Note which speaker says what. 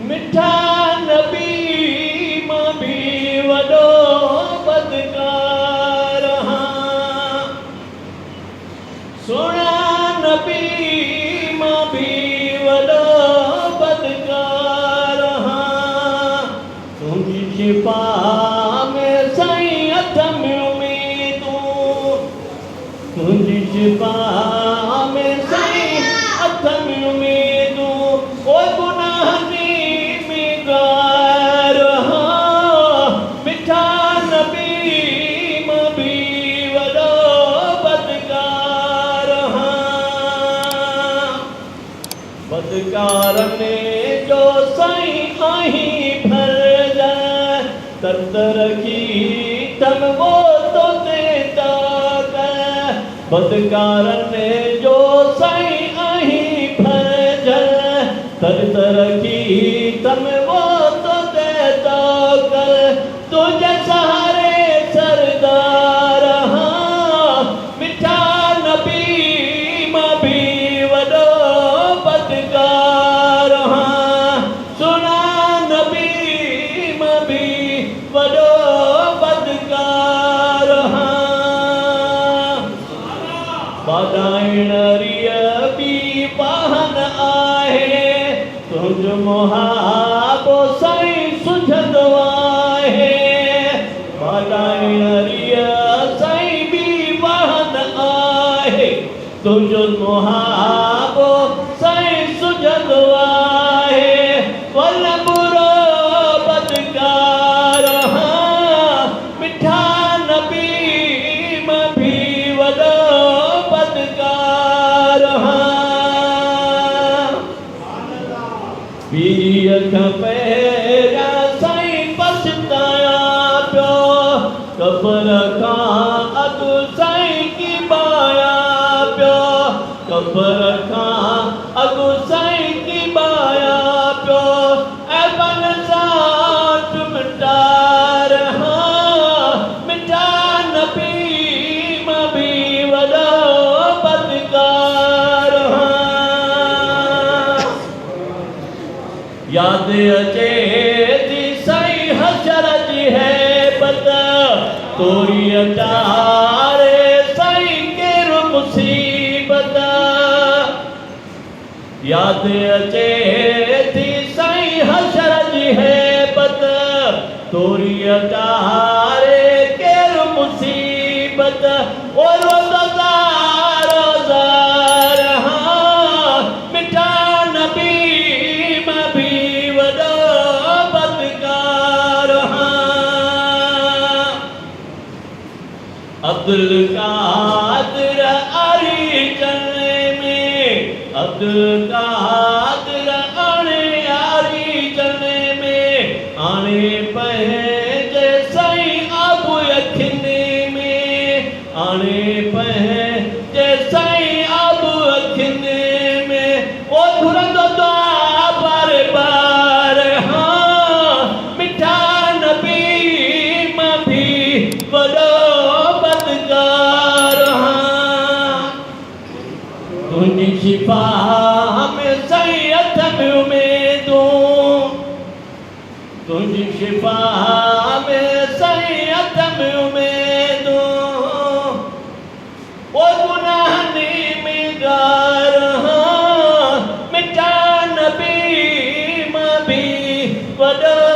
Speaker 1: मिठा नबी मां भी वॾो बदकार हाँ सोना नबी मां भी वॾो बदकार हाँ तुंहिंजी शिफा में साईं हथ में उम्मीदूं तुंहिंजी शिफा में साईं हथ में उम्मीदूं कोई गुनाह मिठा नबी मां भी वॾो बदकार बदकारनि जो साईं आहीं फर्ज़ तत रखी तम वो तो देता बदकारनि जो साईं आहीं फर्ज़ तत रखी तम वो तो देता तुझे सहारे सरदार हाँ मिठा नबी मां भी वॾो बदकार हाँ सुना नबी मां भी वॾो बदकार हाँ वाधाइण रिय बि वाहन आहे तुंहिंजो मुहाबो साईं सुझंदो आहे वाधाइण रिय साईं बि वाहन आहे तुंहिंजो मुहाबो साईं सुझंदो आहे वल बुरो बदकार हाँ मिठा नबी मां भी वॾो बदकार हाँ पीर खां पहिरियां साईं पछताया पियो कब्र खां अॻु साईं की बाया पियो कब्र खां अॻु साईं की बाया पियो ऐं बन साठ मिटार हाँ मिठा नबी मां भी वॾो बदकार हाँ याद अचे थी साईं हशर जी हैबत तोरी अचारे साईं केरु मुसीबत याद अचे थी साईं हशर जी हैबत तोरी अचारे केरु मुसीबत ओ रोज़ार रोज़ार हाँ मिठा नबी मां भी वॾो बदकार हाँ अब्दुल कादिर आरी चने में अब्दुल कादिर आरी चने में आणे पंहिंजे साईं आबू अखियुनि में आणे पंहिंजे साईं आबू अखियुनि में ओ घुरंदो दुआ बार बार हाँ मिठा नबी मां भी वॾो बदकार हाँ तुंहिंजी शिफा में साईं हथ में उम्मीदूं तुंहिंजी शिफा में साईं हथ में उम्मीदूं ओ गुनाहनि में गार हाँ मिठा नबी मां भी वॾो